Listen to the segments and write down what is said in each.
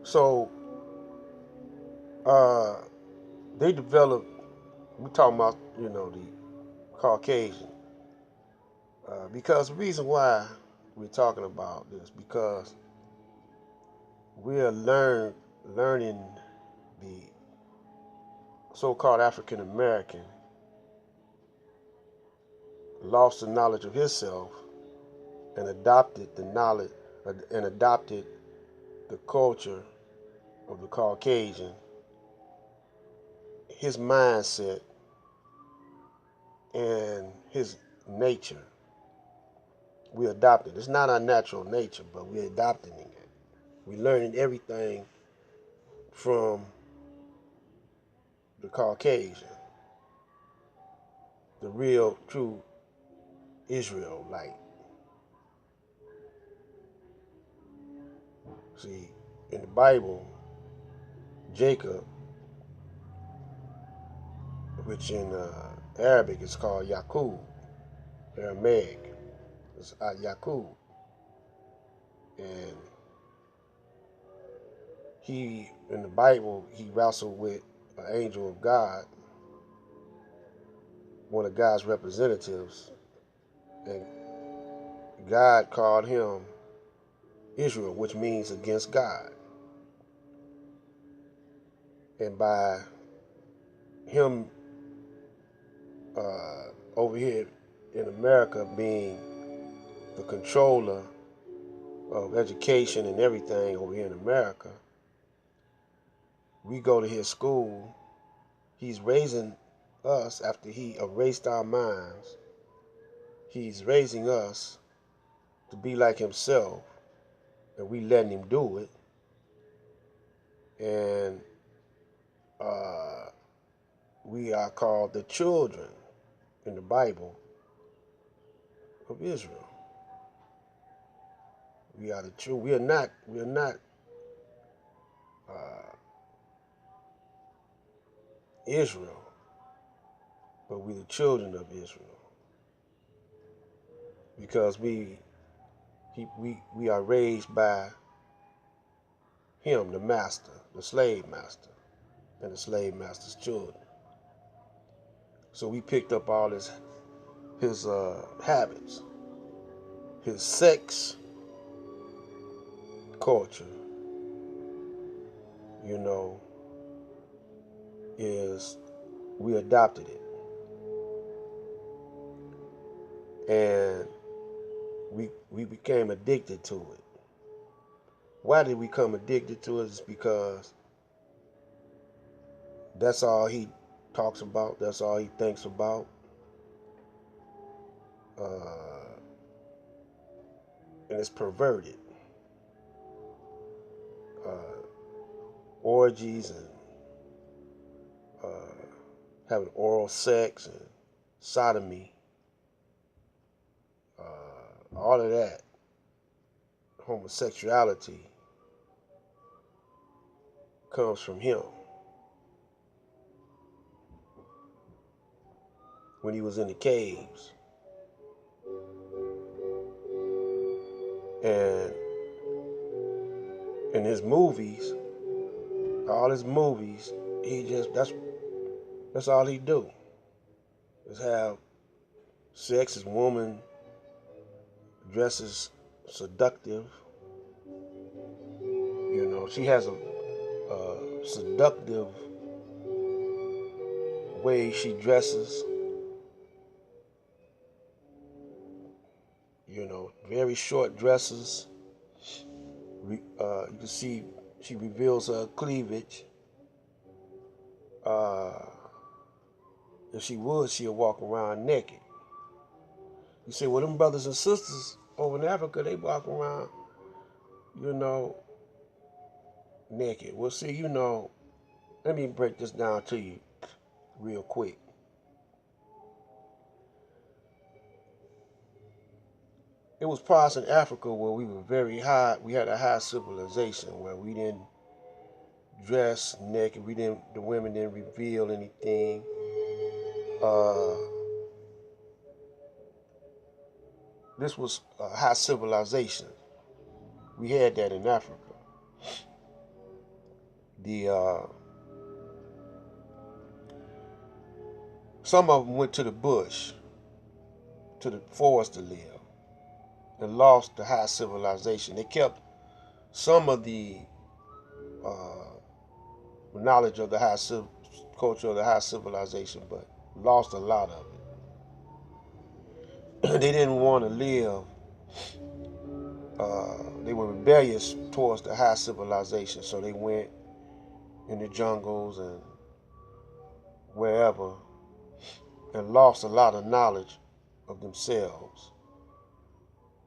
So uh, they developed. We're talking about the Caucasian because the reason why we're talking about this because we're learning the so-called African American lost the knowledge of himself and adopted the knowledge and adopted the culture of the Caucasian, his mindset and his nature. We adopted. It's not our natural nature, but we're adopting it. We're learning everything from the Caucasian, the real, true Israelite. See, in the Bible, Jacob, which in Arabic is called Yaqub, Aramaic is Yaqub, and he in the Bible he wrestled with an angel of God, one of God's representatives, and God called him Israel, which means against God. And by him over here in America being the controller of education and everything over here in America, we go to his school. He's raising us after he erased our minds. He's raising us to be like himself, and we letting him do it. And we are called the children in the Bible of Israel. We are the children. We are not uh, Israel, but we're the children of Israel because we are raised by him, the master, the slave master, and the slave master's children. So we picked up all his habits, his sex culture, you know, is we adopted it. And we became addicted to it. Why did we become addicted to it? It's because that's all he talks about. That's all he thinks about. And it's perverted. Orgies and having oral sex and sodomy, all of that, homosexuality comes from him. When he was in the caves. And in his movies, all his movies, that's all he do. Is have sex as woman dresses seductive. You know, she has a seductive way she dresses. You know, very short dresses. You can see she reveals her cleavage. If she would, she'll walk around naked. You say, well, them brothers and sisters over in Africa, they walk around, you know, naked. Well, see, you know, let me break this down to you real quick. It was parts in Africa where we were very high. We had a high civilization where we didn't dress naked. The women didn't reveal anything. This was a high civilization. We had that in Africa. The some of them went to the bush, to the forest to live, and lost the high civilization. They kept some of the uh, knowledge of the culture of the high civilization, but lost a lot of it. They didn't want to live. They were rebellious towards the high civilization, so they went in the jungles and wherever and lost a lot of knowledge of themselves.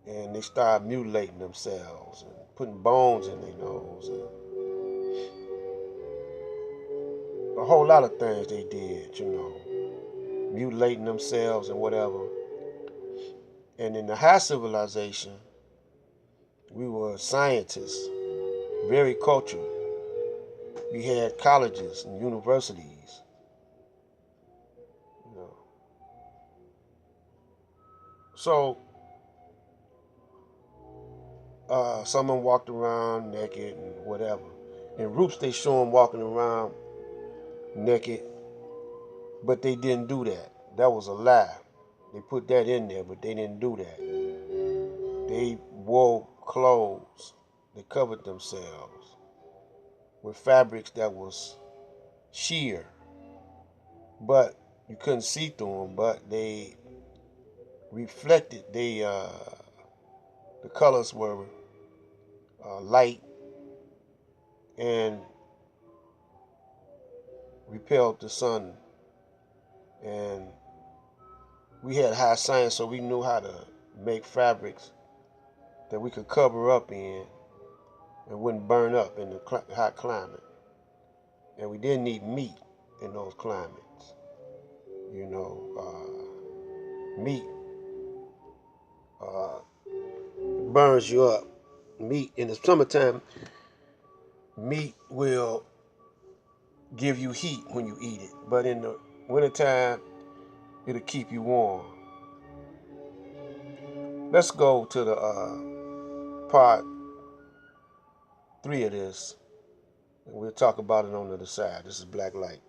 And they started mutilating themselves and putting bones in their nose and a whole lot of things they did, mutilating themselves and whatever. And in the high civilization, we were scientists, very cultured. We had colleges and universities, you know. So some of them walked around naked and whatever. In Roots, they show them walking around naked, but they didn't do that. That was a lie. They put that in there, but they didn't do that. They wore clothes. They covered themselves with fabrics that was sheer, but you couldn't see through them. But they reflected. The colors were light and repelled the sun. And we had high science, so we knew how to make fabrics that we could cover up in and wouldn't burn up in the hot climate. And we didn't eat meat in those climates. Meat uh, burns you up. Meat in the summertime, meat will give you heat when you eat it, but in the wintertime, it'll keep you warm. Let's go to the part 3 of this, and we'll talk about it on the other side. This is Black Light.